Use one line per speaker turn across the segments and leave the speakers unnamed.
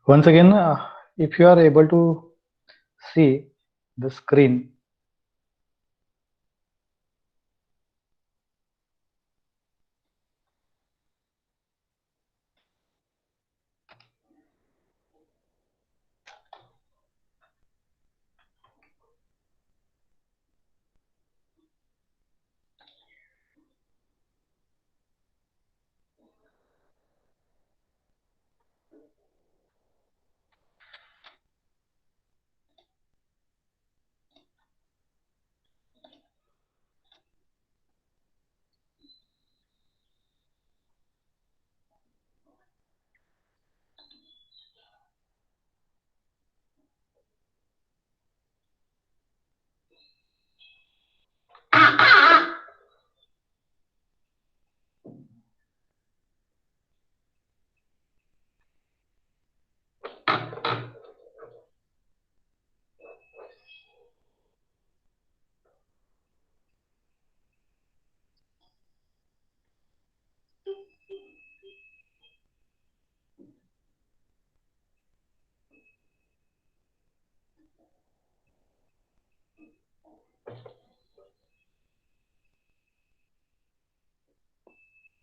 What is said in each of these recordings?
Once again, if you are able to see the screen,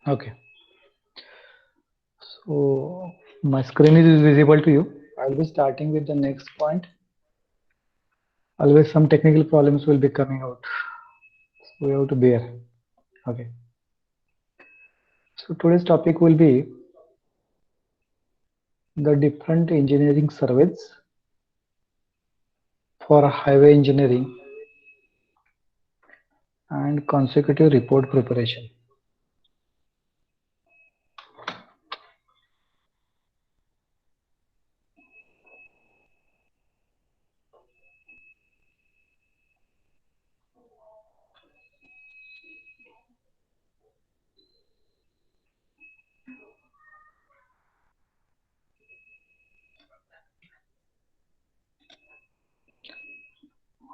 okay. So my screen is visible to you. I'll be starting with the next point. Always some technical problems will be coming out. So we have to bear. Okay. So today's topic will be the different engineering surveys for highway engineering and consecutive report preparation.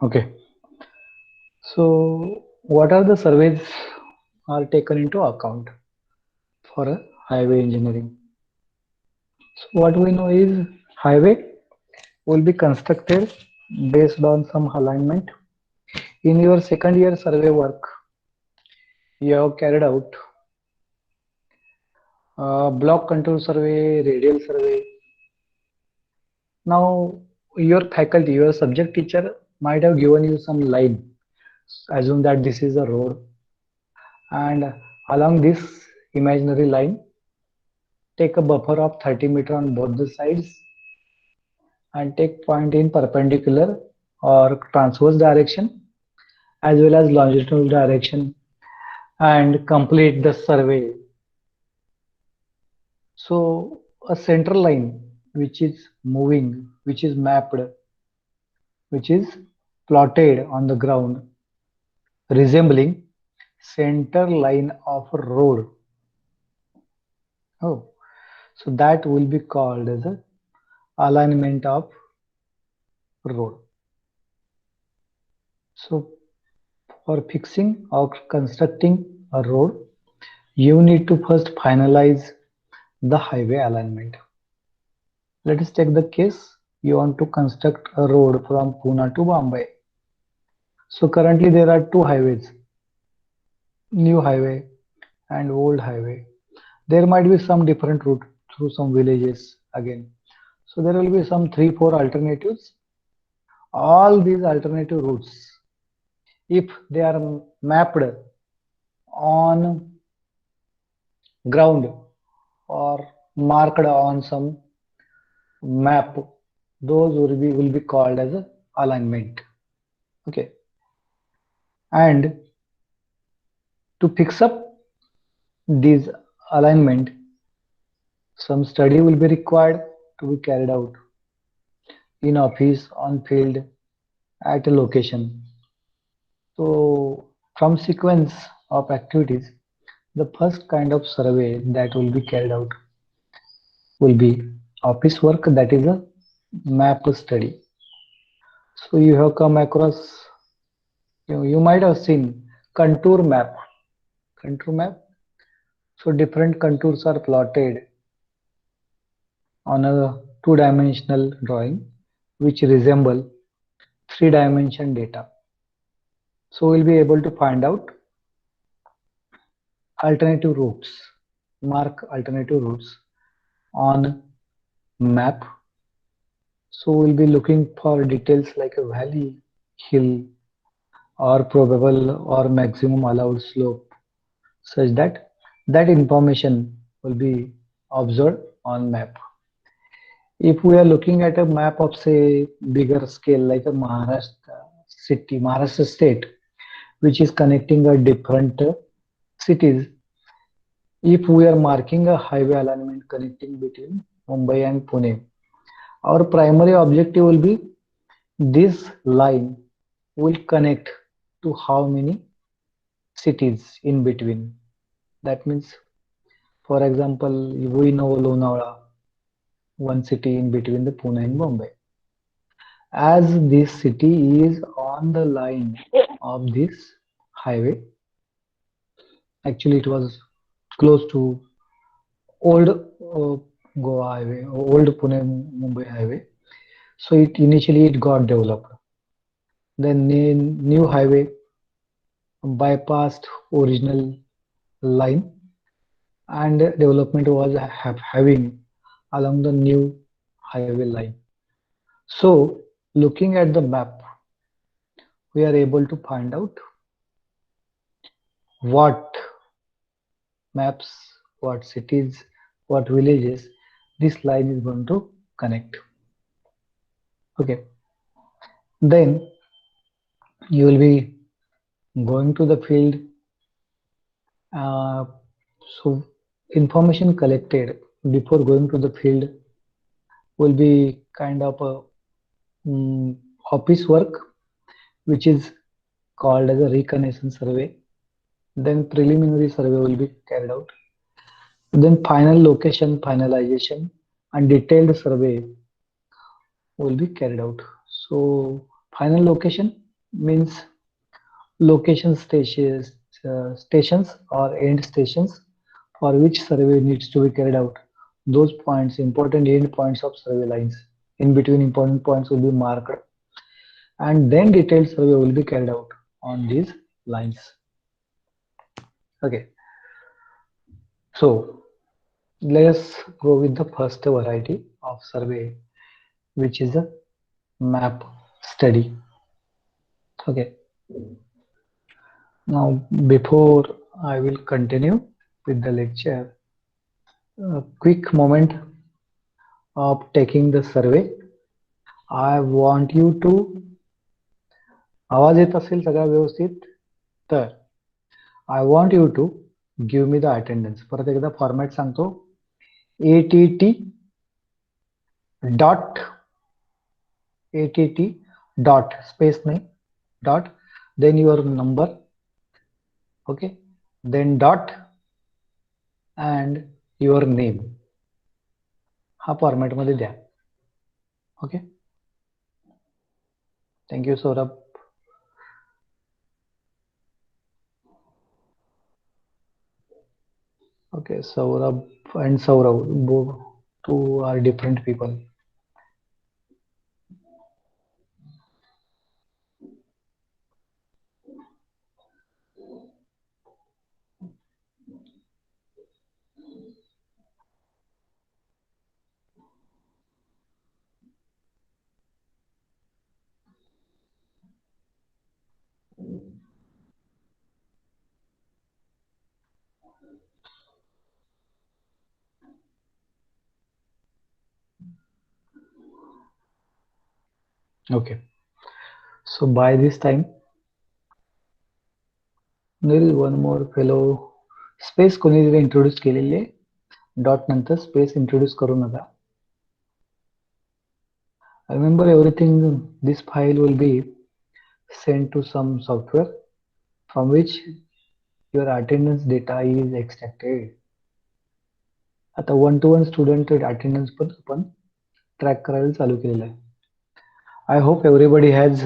Okay. So what are the surveys are taken into account for a highway engineering? So what we know is highway will be constructed based on some alignment. In your second year survey work, you have carried out block contour survey, radial survey. Now your faculty, your subject teacher might have given you some line. Assume that this is a road, and along this imaginary line, take a buffer of 30 meter on both the sides and take point in perpendicular or transverse direction as well as longitudinal direction and complete the survey. So a central line which is moving, which is mapped, which is plotted on the ground resembling center line of a road. Oh, so that will be called as a alignment of road. So for fixing or constructing a road, you need to first finalize the highway alignment. Let us take the case you want to construct a road from Pune to Bombay. So currently there are two highways, new highway and old highway. There might be some different route through some villages again. So there will be some 3-4 alternatives. All these alternative routes, if they are mapped on ground or marked on some map, those will be called as a alignment. Okay, and to fix up these alignment, some study will be required to be carried out in office, on field, at a location. So from sequence of activities, the first kind of survey that will be carried out will be office work, that is a map study. So you have come across, you might have seen contour map. Contour map. So different contours are plotted on a two-dimensional drawing which resemble three-dimension data. So we'll be able to find out alternative routes, mark alternative routes on map. So we'll be looking for details like a valley, hill, or probable or maximum allowed slope, such that that information will be observed on map. If we are looking at a map of say bigger scale like a Maharashtra state, which is connecting a different cities, if we are marking a highway alignment connecting between Mumbai and Pune, our primary objective will be this line will connect to how many cities in between. That means, for example, we know Lonavala, one city in between the Pune and Bombay. As this city is on the line of this highway, actually it was close to old Goa highway, old Pune Mumbai highway. So it got developed. Then new highway bypassed original line and development was having along the new highway line. So looking at the map, we are able to find out what maps, what cities, what villages this line is going to connect. Okay, then you will be going to the field. Uh, so information collected before going to the field will be kind of a office work, which is called as a reconnaissance survey. Then preliminary survey will be carried out. Then final location finalization and detailed survey will be carried out. So final location means location stations or end stations for which survey needs to be carried out. Those points, important end points of survey lines, in between important points will be marked, and then detailed survey will be carried out on these lines. Okay, so let's go with the first variety of survey, which is a map study. Okay, now before I will continue with the lecture, a quick moment of taking the survey. I want you to, आवाज येत असेल सगळा व्यवस्थित तर I want you to give me the attendance. परत एकदा format सांगतो. att space नाही dot, then your number, okay, then dot and your name. हा फॉर्मॅट मध्ये द्या. Okay, thank you Saurabh. Okay, Saurabh and Saurav, both two are different people. Okay, so by this time there is one more fellow. Space कोणीतरी introduce केलेले, dot नंतर space introduce करू नका. Remember everything, this file will be sent to some software from which your attendance data is extracted. आता one two one student attendance पण आपण track करायला चालू केलेलं आहे. I hope everybody has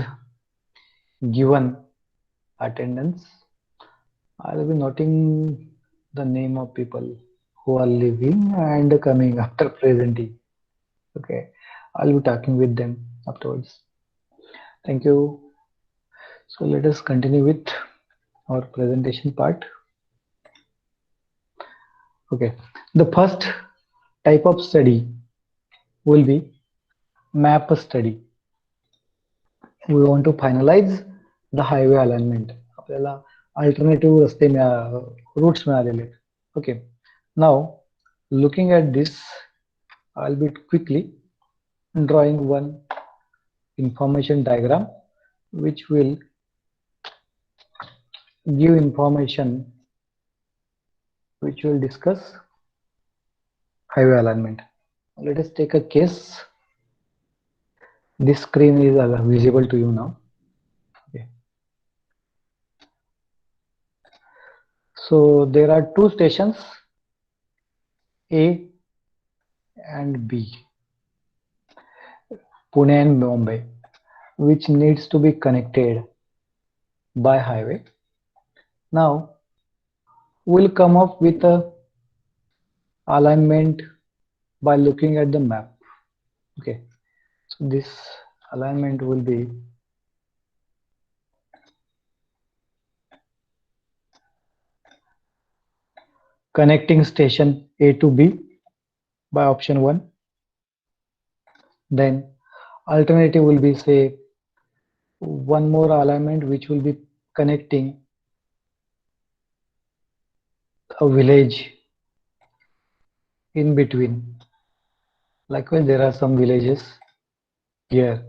given attendance. I will be noting the name of people who are leaving and coming after presenting. Okay, I'll be talking with them afterwards. Thank you. So let us continue with our presentation part. Okay, the first type of study will be map study. We want to finalize the highway alignment. आपल्याला alternative रस्ते routes मिळालेले आहेत. Okay, now looking at this, I'll be quickly drawing one information diagram which will give information which will discuss highway alignment. Let us take a case. This screen is visible to you now. Okay. So there are two stations, A and B, Pune and Mumbai, which needs to be connected by highway. Now we'll come up with a alignment by looking at the map. Okay, so this alignment will be connecting station A to B by option 1. Then alternative will be, say, one more alignment which will be connecting a village in between. Likewise, there are some villages here.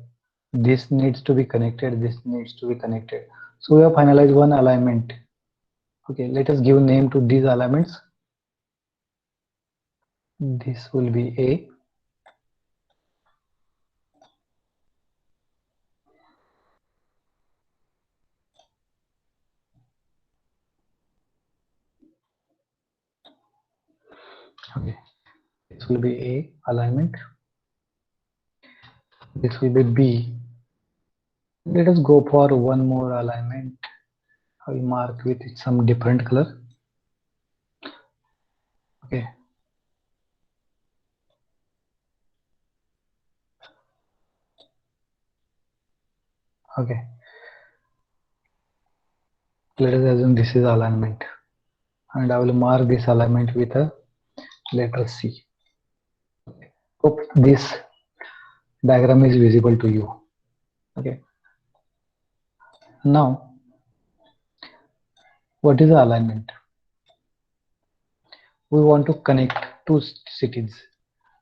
This needs to be connected, this needs to be connected. So we have finalized one alignment. Okay, let us give name to these alignments. This will be A. Okay, this will be A alignment. This will be B. Let us go for one more alignment. I will mark with some different color. Okay. Okay. Let us assume this is alignment, and I will mark this alignment with a letter C. Hope this diagram is visible to you. Okay. Now, what is the alignment? We want to connect two cities.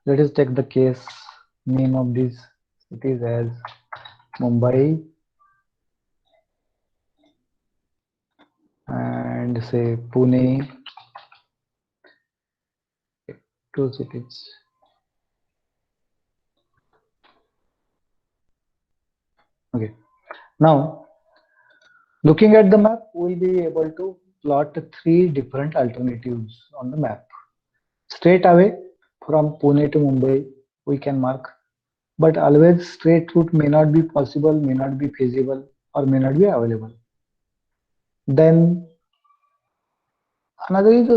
Let us take the case name of these cities as Mumbai and say Pune, two cities. Okay. Now, looking at the map, we'll be able to plot three different alternatives on the map. Straight away from Pune to Mumbai, we can mark, but always straight route may not be possible, may not be feasible, or may not be available. Then another is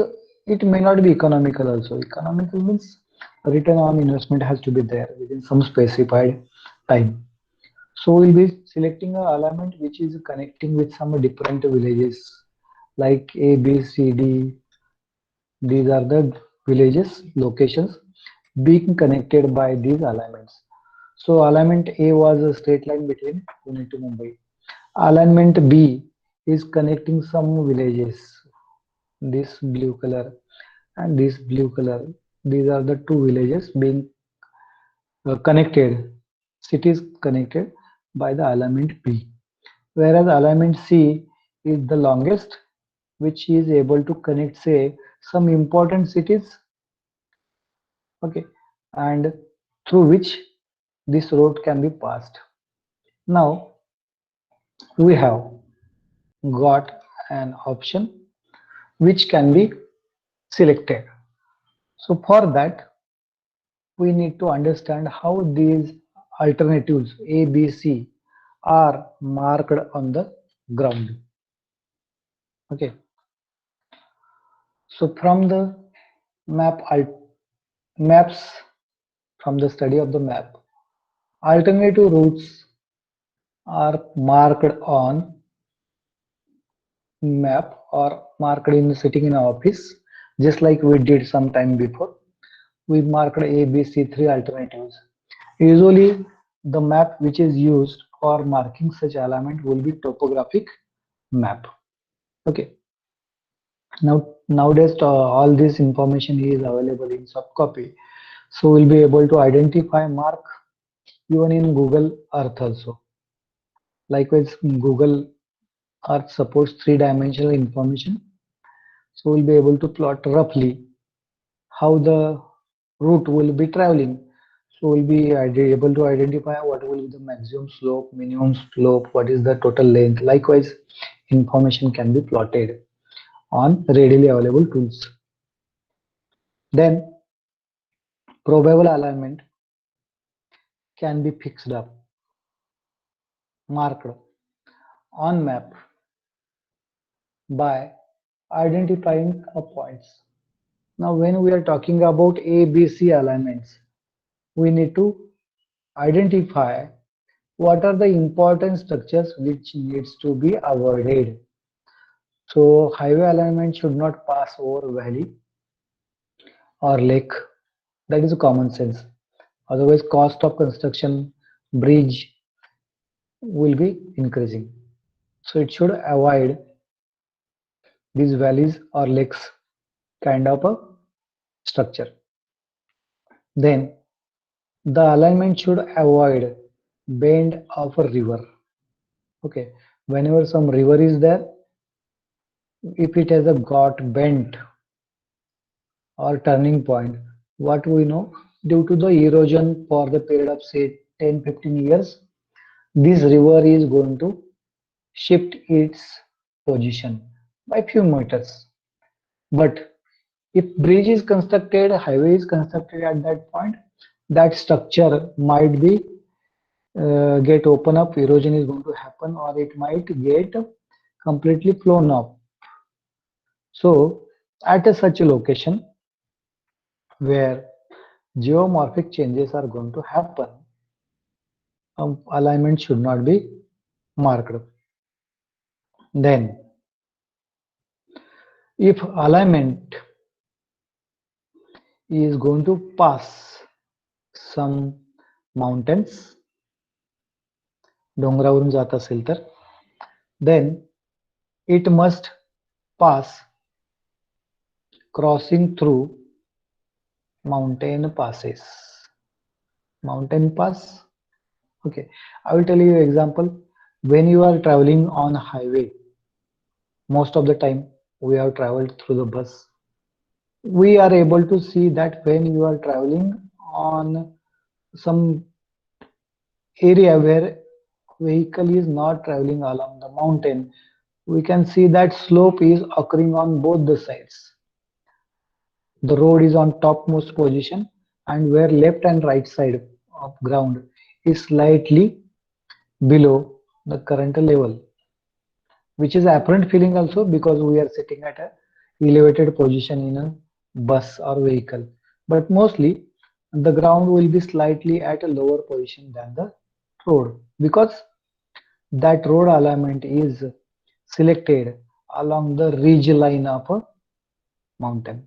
it may not be economical also. Economical means return on investment has to be there within some specified time. So we'll be selecting a alignment which is connecting with some different villages like A, B, C, D. These are the villages, locations being connected by these alignments. So alignment A was a straight line between Pune to Mumbai. Alignment B is connecting some villages, this blue color and this blue color. These are the two villages being connected, cities connected by the alignment B. Whereas alignment C is the longest, which is able to connect, say, some important cities, okay, and through which this road can be passed. Now we have got an option which can be selected. So for that, we need to understand how these alternatives A, B, C are marked on the ground. Okay. So from the map maps from the study of the map. Alternative routes are marked on map or marked in sitting in office, just like we did some time before. We marked A, B, C, three alternatives. Usually, the map which is used for marking such alignment will be topographic map. Okay. Now nowadays all this information is available in soft copy, so we'll be able to identify mark even in Google Earth also. Likewise, Google Earth supports three-dimensional information, so we'll be able to plot roughly how the route will be traveling. So we'll be able to identify what will be the maximum slope, minimum slope, what is the total length. Likewise, information can be plotted on readily available tools. Then probable alignment can be fixed up, marked on map by identifying points. Now when we are talking about ABC alignments, we need to identify what are the important structures which needs to be avoided. So highway alignment should not pass over valley or lake. That is common sense. Otherwise, cost of construction bridge will be increasing. So it should avoid these valleys or lakes kind of a structure. Then the alignment should avoid bend of a river. Okay, whenever some river is there, if it has a got bent or turning point, what we know, due to the erosion for the period of say 10-15 years, this river is going to shift its position by few meters. But if bridge is constructed, highway is constructed at that point, that structure might be get open up, erosion is going to happen, or it might get completely flown up. So at such a location where geomorphic changes are going to happen, alignment should not be marked. Then if alignment is going to pass some mountains, डोंगरावरून जात असेल तर, then it must pass crossing through mountain passes. Mountain pass. Okay, I will tell you an example. When you are traveling on highway, most of the time we have traveled through the bus. We are able to see that when you are traveling on some area where vehicle is not traveling along the mountain, we can see that slope is occurring on both the sides. The road is on topmost position, and where left and right side of ground is slightly below the current level, which is apparent feeling also because we are sitting at a elevated position in a bus or vehicle. But mostly the ground will be slightly at a lower position than the road, because that road alignment is selected along the ridge line of a mountain.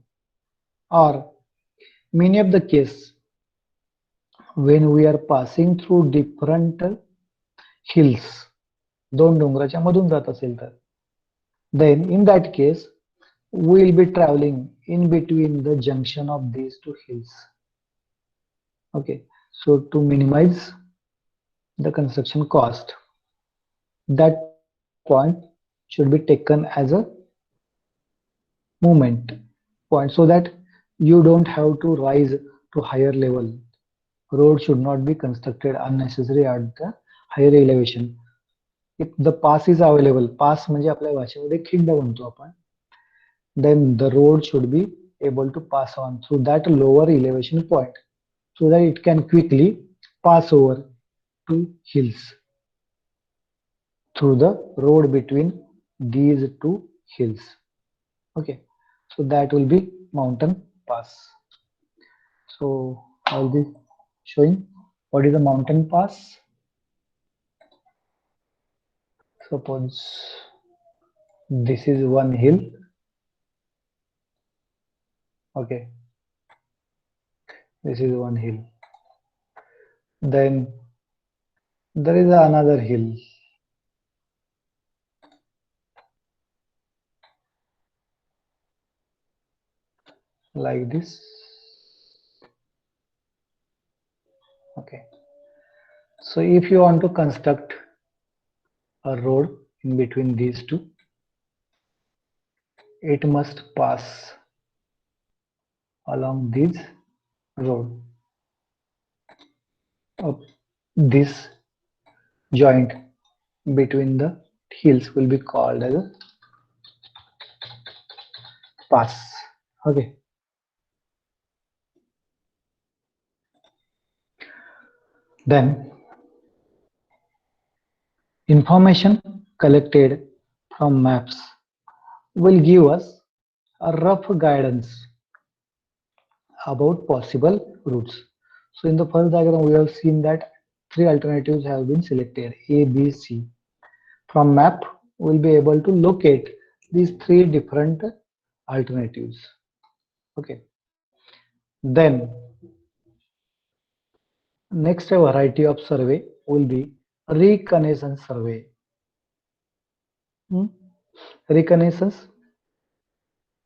Or many of the case when we are passing through different hills, दोन डोंगराच्या मधून जात असेल तर, then in that case we will be traveling in between the junction of these two hills. Okay, so to minimize the construction cost, that point should be taken as a movement point, so that you don't have to rise to higher level. Road should not be constructed unnecessary at the higher elevation. If the pass is available, pass म्हणजे आपल्या भाषेमध्ये खिंड म्हणतो आपण, then the road should be able to pass on through that lower elevation point, so that it can quickly pass over to hills through the road between these two hills. Okay, so that will be mountain pass. So all this showing what is the mountain pass. Suppose this is one hill. Okay, this is one hill. Then there is another hill like this. Okay, so if you want to construct a road in between these two, it must pass along this road. This joint between the hills will be called as a pass. Okay, then information collected from maps will give us a rough guidance about possible routes. So in the first diagram, we have seen that three alternatives have been selected, A, B, C. From map, we'll be able to locate these three different alternatives. Okay. Then next variety of survey will be reconnaissance survey. Reconnaissance,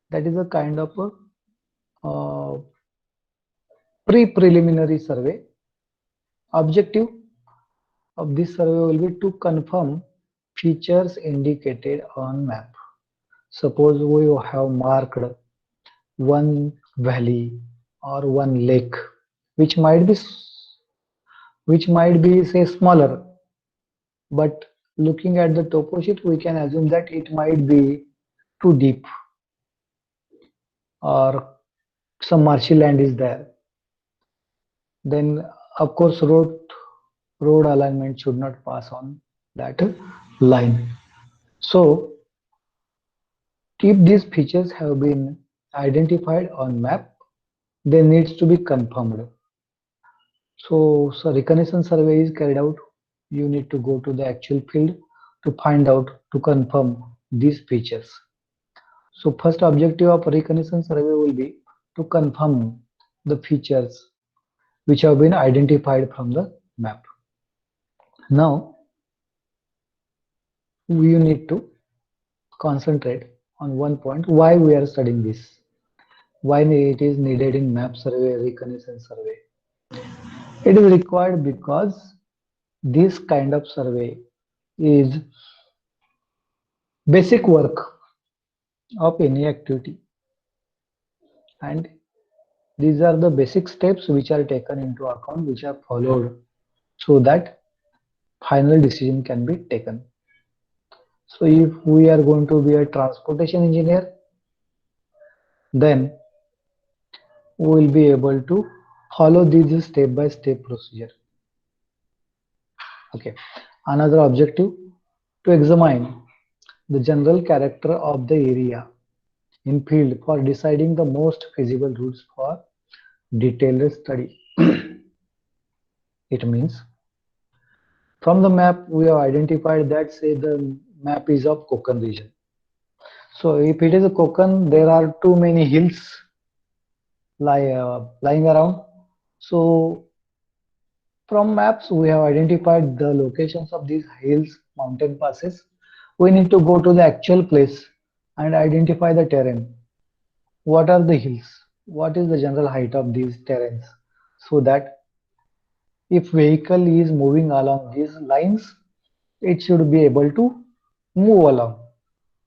that is a kind of a pre-preliminary survey. Objective of this survey will be to confirm features indicated on map. Suppose we have marked one valley or one lake, which might be say smaller, but looking at the topo sheet, we can assume that it might be too deep or some marshy land is there. Then of course road alignment should not pass on that line. So if these features have been identified on map, they needs to be confirmed. So reconnaissance survey is carried out. You need to go to the actual field to find out, to confirm these features. So first objective of reconnaissance survey will be to confirm the features which have been identified from the map. Now we need to concentrate on one point, why we are studying this, why it is needed in map survey, reconnaissance survey. It is required because this kind of survey is basic work of any activity, and these are the basic steps which are taken into account, which are followed so that final decision can be taken. So if we are going to be a transportation engineer, then we will be able to follow this step-by-step procedure. Okay. Another objective, to examine the general character of the area in field for deciding the most feasible routes for detailed study. It means from the map we have identified that say the map is of Konkan region. So if it is a Konkan, there are too many hills lying around. So from maps we have identified the locations of these hills, mountain passes. We need to go to the actual place and identify the terrain. What are the hills? What is the general height of these terrains? So that if vehicle is moving along these lines, it should be able to move along.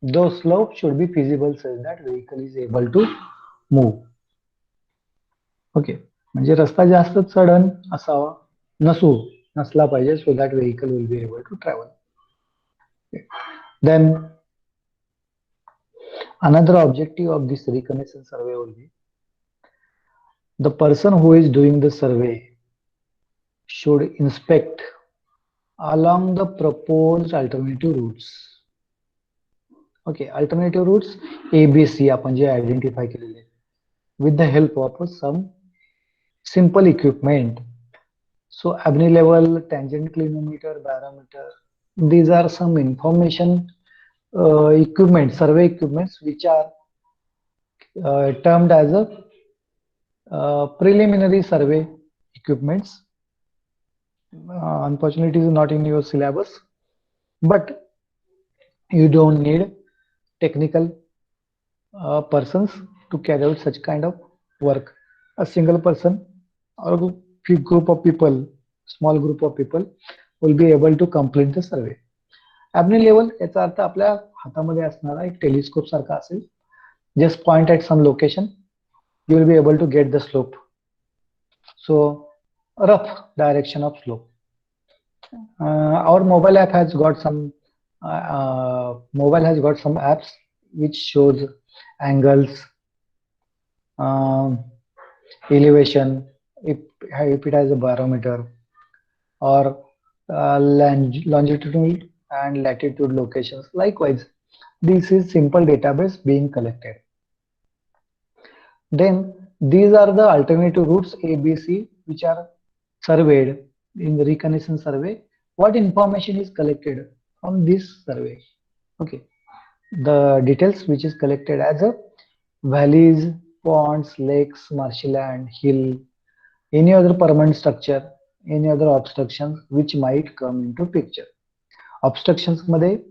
Those slopes should be feasible such that vehicle is able to move. Okay, म्हणजे रस्ता जास्त चढण असावा नसला पाहिजे so that vehicle will be able to travel. Okay. Then another objective of this reconnaissance survey will be the person who is doing the survey should inspect along the proposed alternative routes. Okay, alternative routes ABC आपण जे identify केलेले with the help of some simple equipment So Abney level, tangent clinometer, barometer, these are some information equipment, survey equipments which are termed as a preliminary survey equipments. Unfortunately, it is not in your syllabus, but you don't need technical persons to carry out such kind of work. A single person or a group of people, small group of people will be able to complete the survey. Abney level याचा अर्थ आपल्या हातामध्ये असणारा एक telescope सारखा असेल. Just point at some location, you will be able to get the slope. So rough direction of slope. Our mobile app has got some apps which shows angles, um, elevation, if it has a barometer, or longitude and latitude locations. Likewise, this is simple database being collected. Then these are the alternative routes A, B, C which are surveyed in the reconnaissance survey. What information is collected from this survey? Okay, the details which is collected as a valleys, ponds, lakes, marshland, hill, any other permanent structure, any other obstructions which might come into picture. Obstructions मध्ये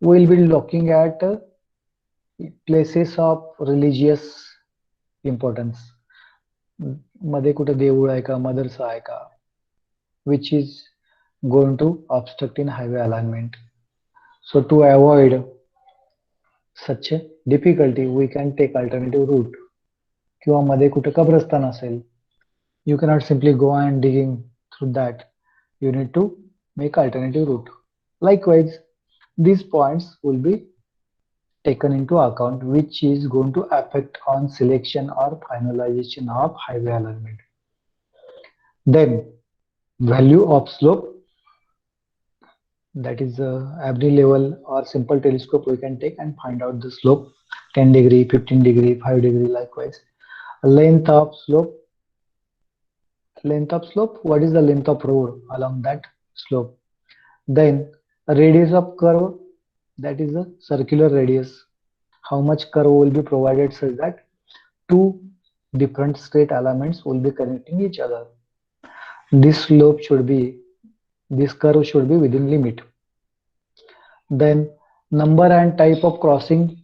we will be looking at places of religious importance. मध्ये कुठं देऊळ आहे का, मदरसा आहे का, which is going to obstruct in highway alignment. So to avoid such a difficulty, we can take alternative route. किंवा मध्ये कुठे कब्रस्तान असेल, you cannot simply go and digging through that. You need to make alternative route. Likewise, these points will be taken into account, which is going to affect on selection or finalization of highway alignment. Then value of slope, that is Abney level or simple telescope we can take and find out the slope, 10 degree, 15 degree, 5 degree. Likewise, length of slope, what is the length of road along that slope. Then radius of curve, that is a circular radius, how much curve will be provided such that two different straight elements will be connecting each other. This slope should be, this curve should be within limit. Then number and type of crossing,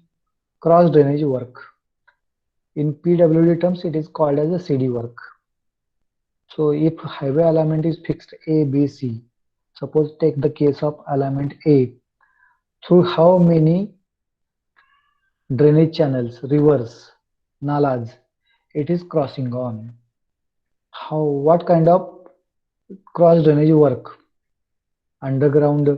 cross drainage work. In PWD terms, it is called as a CD work. So if highway alignment is fixed A, B, C, suppose take the case of alignment A, through how many drainage channels, rivers, nalas, it is crossing on. What kind of cross drainage work? Underground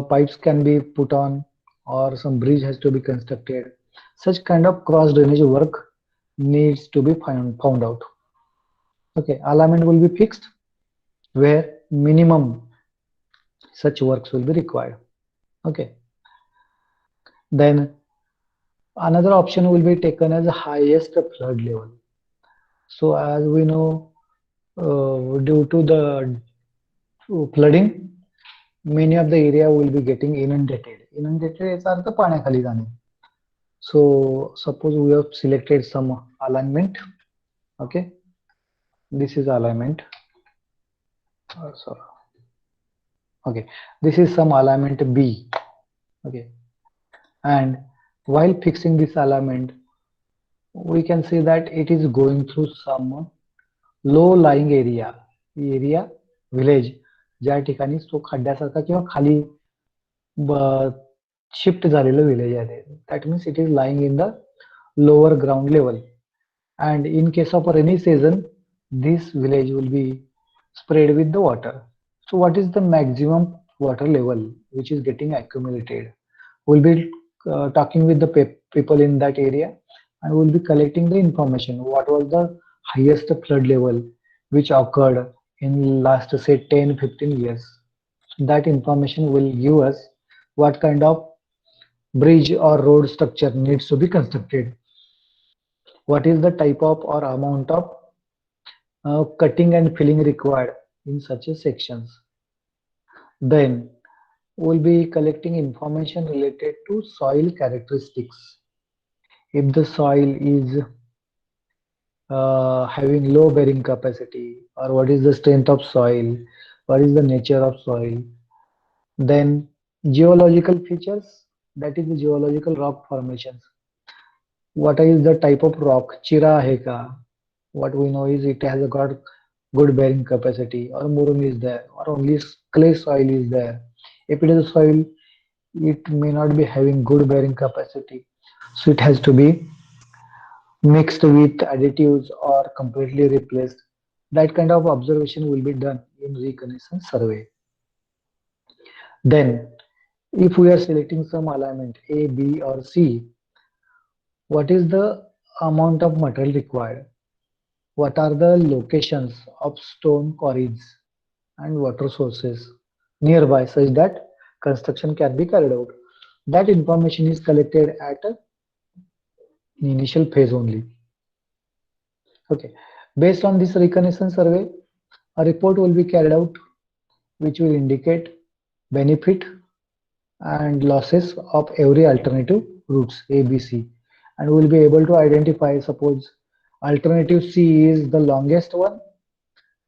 pipes can be put on, or some bridge has to be constructed. Such kind of cross drainage work needs to be found out. Okay, alignment will be fixed where minimum such works will be required. Okay, then another option will be taken as the highest flood level. So as we know, due to the flooding, many of the area will be getting inundated. Inundated याचा अर्थ पाण्याखाली जाणे. So suppose we have selected some alignment. Okay, this is alignment. Sorry. Okay, this is some alignment B. Okay, and while fixing this alignment, we can see that it is going through some low lying area, village, ज्या ठिकाणी तो खड्ड्यासारखा किंवा खाली shift झालेलं village आहे. That means it is lying in the lower ground level, and in case of a rainy season, this village will be spread with the water. So what is the maximum water level which is getting accumulated? We'll be talking with the people in that area, and we'll be collecting the information. What was the highest flood level which occurred in last say 10-15 years? That information will give us what kind of bridge or road structure needs to be constructed, what is the type of or amount of cutting and filling required in such a sections. Then we'll be collecting information related to soil characteristics. If the soil is having low bearing capacity, or what is the strength of soil, what is the nature of soil. Then geological features, that is the geological rock formations. What is the type of rock? Chira hai ka? What we know is it has got good bearing capacity, or murum is there, or only clay soil is there. If it is a soil, it may not be having good bearing capacity, so it has to be mixed with additives or completely replaced. That kind of observation will be done in reconnaissance survey. Then, if we are selecting some alignment A, B, or C, what is the amount of material required? What are the locations of stone quarries and water sources nearby such that construction can be carried out? That information is collected at an initial phase only. Okay. Based on this reconnaissance survey, a report will be carried out which will indicate benefit and losses of every alternative routes A, B, C, and we will be able to identify, suppose alternative C is the longest one,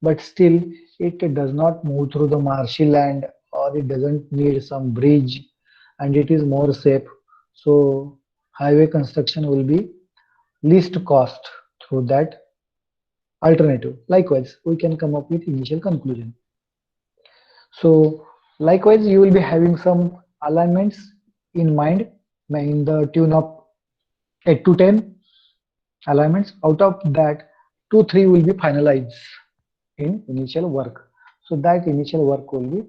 but still it does not move through the marshy land, or it doesn't need some bridge, and it is more safe. So highway construction will be least cost through that alternative. Likewise, we can come up with initial conclusion. So likewise, you will be having some alignments in mind in the tune of 8 to 10 alignments. Out of that, 2 3 will be finalized in initial work. So that initial work will be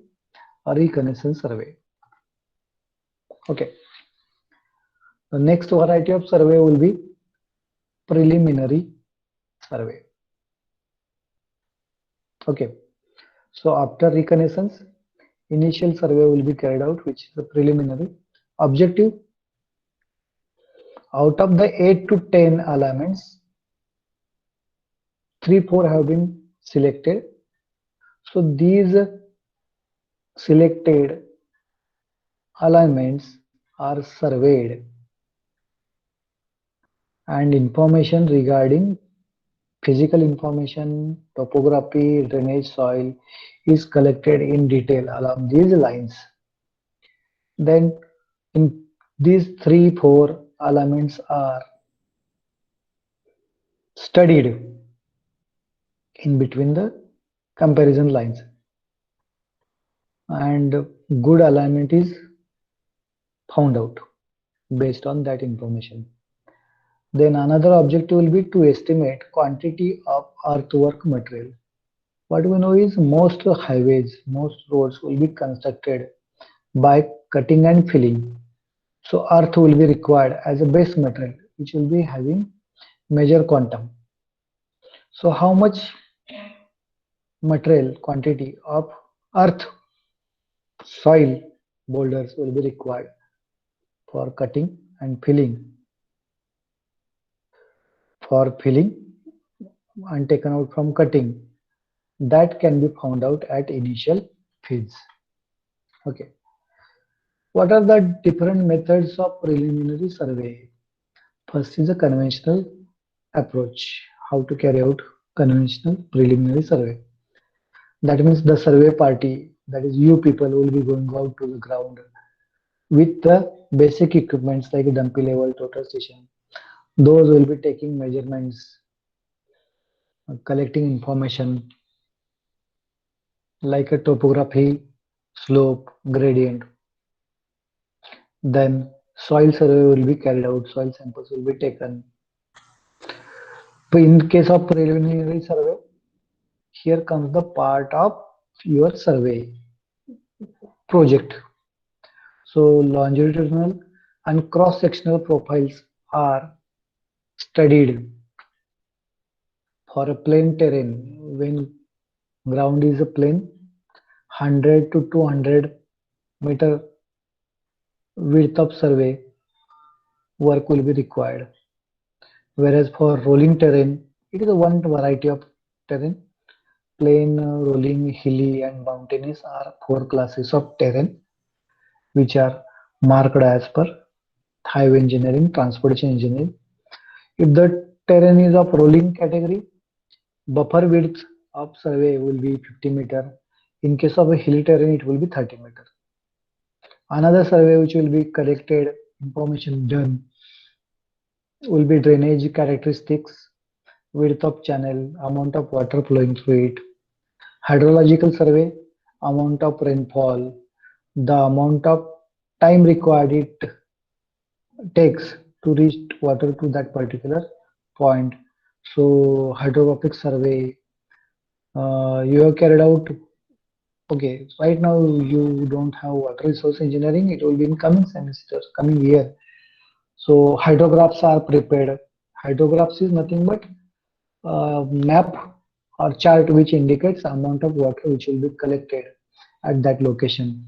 a reconnaissance survey. Okay. The next variety of survey will be preliminary survey. Okay. So after reconnaissance, initial survey will be carried out, which is the preliminary. Objective: out of the 8 to 10 alignments, 3 4 have been selected. So these selected alignments are surveyed, and information regarding physical information, topography, drainage, soil is collected in detail along these lines. Then in these 3 4 alignments are studied in between the comparison lines, and good alignment is found out based on that information. Then another objective will be to estimate quantity of earthwork material. What we know is most highways, most roads will be constructed by cutting and filling. So earth will be required as a base material, which will be having major quantum. So how much material quantity of earth soil boulders will be required for cutting and filling, for filling and taken out from cutting, that can be found out at initial phase. Okay. What are the different methods of preliminary survey? First is a conventional approach. How to carry out conventional preliminary survey? That means the survey party, that is you people, will be going out to the ground with the basic equipments like a dumpy level, total station. Those will be taking measurements, collecting information like a topography, slope, gradient. Then soil survey will be carried out, soil samples will be taken. So in case of preliminary survey, here comes the part of your survey project. So longitudinal and cross-sectional profiles are studied for a plain terrain. When ground is a plain, 100 to 200 meter width of survey work will be required. Whereas for rolling terrain, it is a one variety of terrain. Plain, rolling, hilly, and mountainous are four classes of terrain which are marked as per highway engineering, transportation engineering. If the terrain is of rolling category, buffer width of survey will be 50 meter. In case of a hilly terrain, it will be 30 meter. Another survey which will be collected information done will be drainage characteristics, width of channel, amount of water flowing through it, hydrological survey, amount of rainfall, the amount of time required it takes to reach water to that particular point. So hydrographic survey, you have carried out. Okay, right now you don't have water resource engineering. It will be in coming semester, coming year. So hydrographs are prepared. Hydrographs is nothing but map or chart which indicates amount of water which will be collected at that location.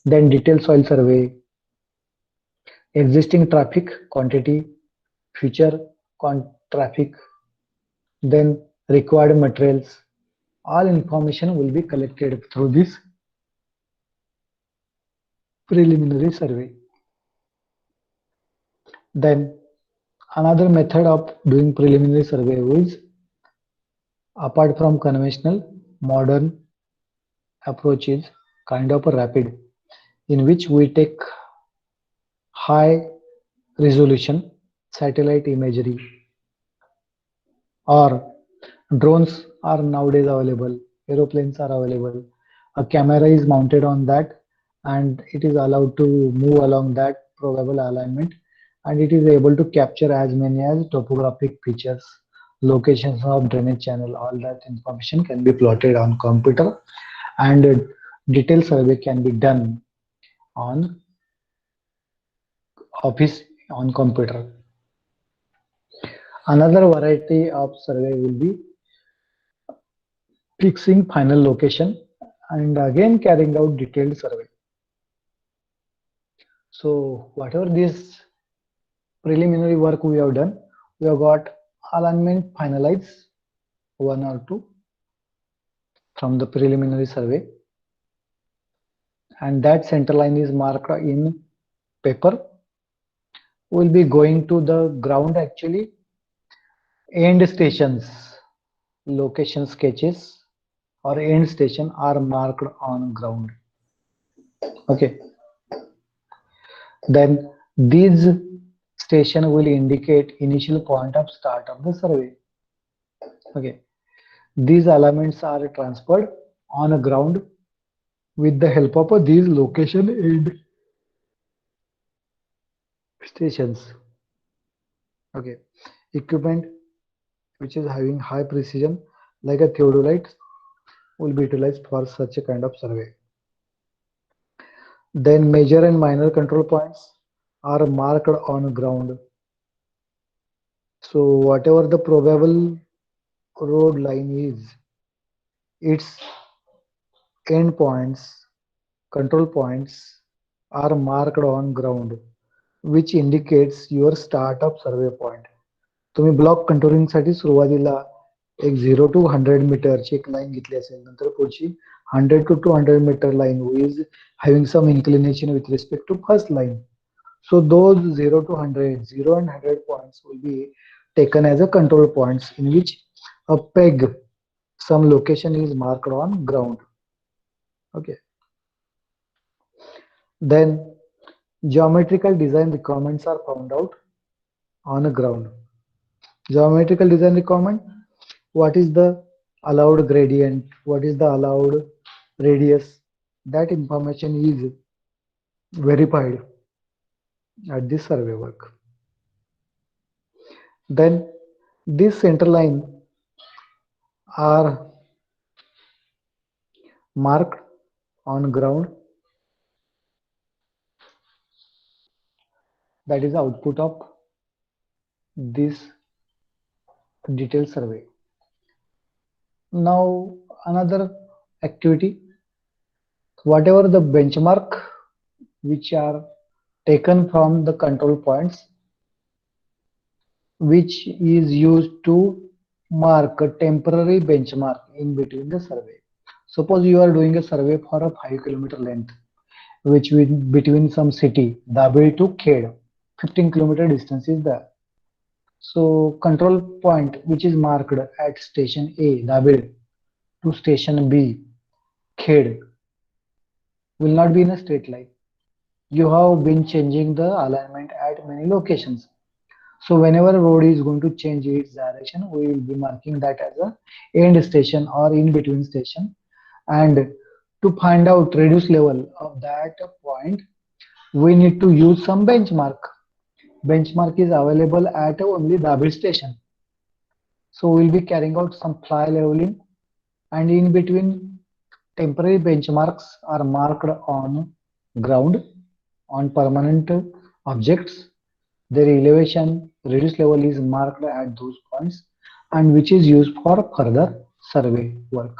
Then detailed soil survey, existing traffic quantity, future traffic, then required materials. All information will be collected through this preliminary survey. Then another method of doing preliminary survey is, apart from conventional, modern approach is kind of a rapid, in which we take high resolution satellite imagery, or drones are nowadays available, aeroplanes are available. A camera is mounted on that and it is allowed to move along that probable alignment, and it is able to capture as many as topographic features, locations of drainage channel. All that information can be plotted on computer, and a detailed survey can be done on office on computer. Another variety of survey will be fixing final location and again carrying out detailed survey. So whatever this preliminary work we have done, we have got alignment finalized, one or two from the preliminary survey, and that center line is marked in paper. We'll be going to the ground. Actually, end stations, location sketches or end station are marked on ground. Okay, then these station will indicate initial point of start of the survey. Okay, these elements are transferred on a ground with the help of these location end stations. Okay, equipment which is having high precision like a theodolite will be utilized for such a kind of survey. Then major and minor control points are marked on ground. So whatever the probable road line is, its end points, control points are marked on ground, which indicates your start of survey point. तुम्ही block controlling साठी सुरुवातीला एक 0 to 100 मीटरची एक line घेतली असेल, नंतर पुढची 100 to 200 meter line is having some inclination with respect to first line. So those 0 to 100, 0 and 100 points will be taken as a control points, in which a peg, some location is marked on ground. Okay. Then geometrical design requirements are found out on a ground. Geometrical design requirement: what is the allowed gradient, what is the allowed radius, that information is verified at this survey work. Then this center line are marked on ground, that is the output of this detailed survey. Now another activity, whatever the benchmark which are taken from the control points, which is used to mark a temporary benchmark in between the survey. Suppose you are doing a survey for a 5 kilometer length, which will between some city, Dabil to Khed, 15 kilometer distance is there. So control point which is marked at station A, Dabil to station B, Khed, will not be in a straight line. You have been changing the alignment at many locations. So whenever a road is going to change its direction, we will be marking that as a end station or in between station. And to find out reduce level of that point, we need to use some benchmark. Benchmark is available at only Dabil station. So we'll be carrying out some fly leveling, and in between temporary benchmarks are marked on ground on permanent objects. Their elevation reduce level is marked at those points and which is used for further survey work.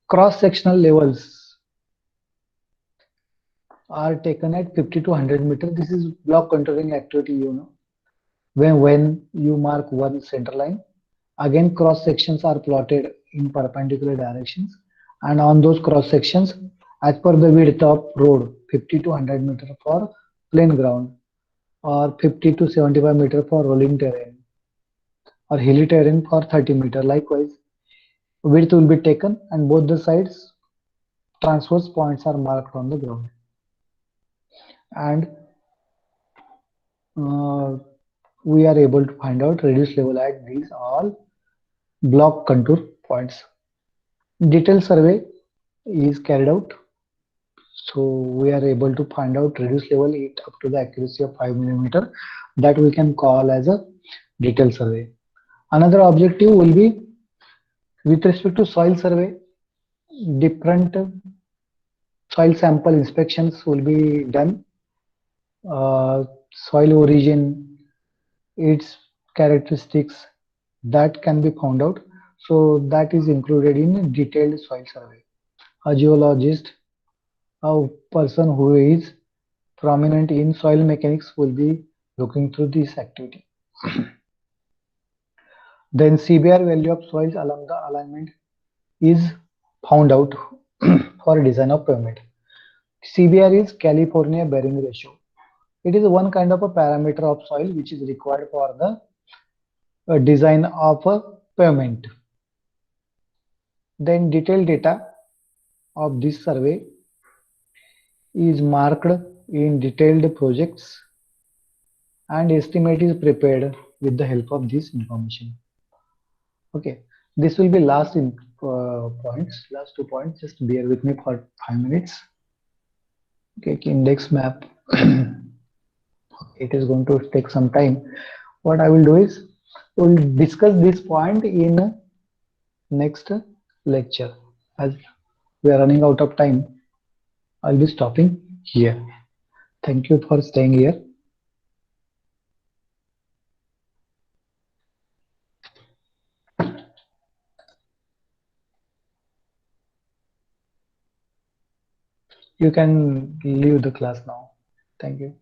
Cross-sectional levels are taken at 50 to 100 meters. This is block contouring activity, When you mark one center line, again cross sections are plotted in perpendicular directions, and on those cross sections, as per the width of road, 50 to 100 meter for plain ground, or 50 to 75 meter for rolling terrain, or hilly terrain for 30 meter. Likewise, width will be taken, and both the sides transverse points are marked on the ground. And uh, we are able to find out reduced level at these all block contour points. Detailed survey is carried out, so we are able to find out reduced level it up to the accuracy of 5 millimeter, that we can call as a detailed survey. Another objective will be with respect to soil survey, different soil sample inspections will be done. Soil origin, its characteristics, that can be found out. So that is included in detailed soil survey. A geologist, a person who is prominent in soil mechanics will be looking through this activity. Then CBR value of soils along the alignment is found out for design of pavement. CBR is California bearing ratio. It is one kind of a parameter of soil which is required for the design of a pavement. Then detailed data of this survey is marked in detailed projects, and estimate is prepared with the help of this information. Okay, this will be last in last 2 points. Just bear with me for 5 minutes. Okay, index map. It is going to take some time. What I will do is we'll discuss this point in next lecture. As we are running out of time, I'll be stopping here. Thank you for staying here. You can leave the class now. Thank you.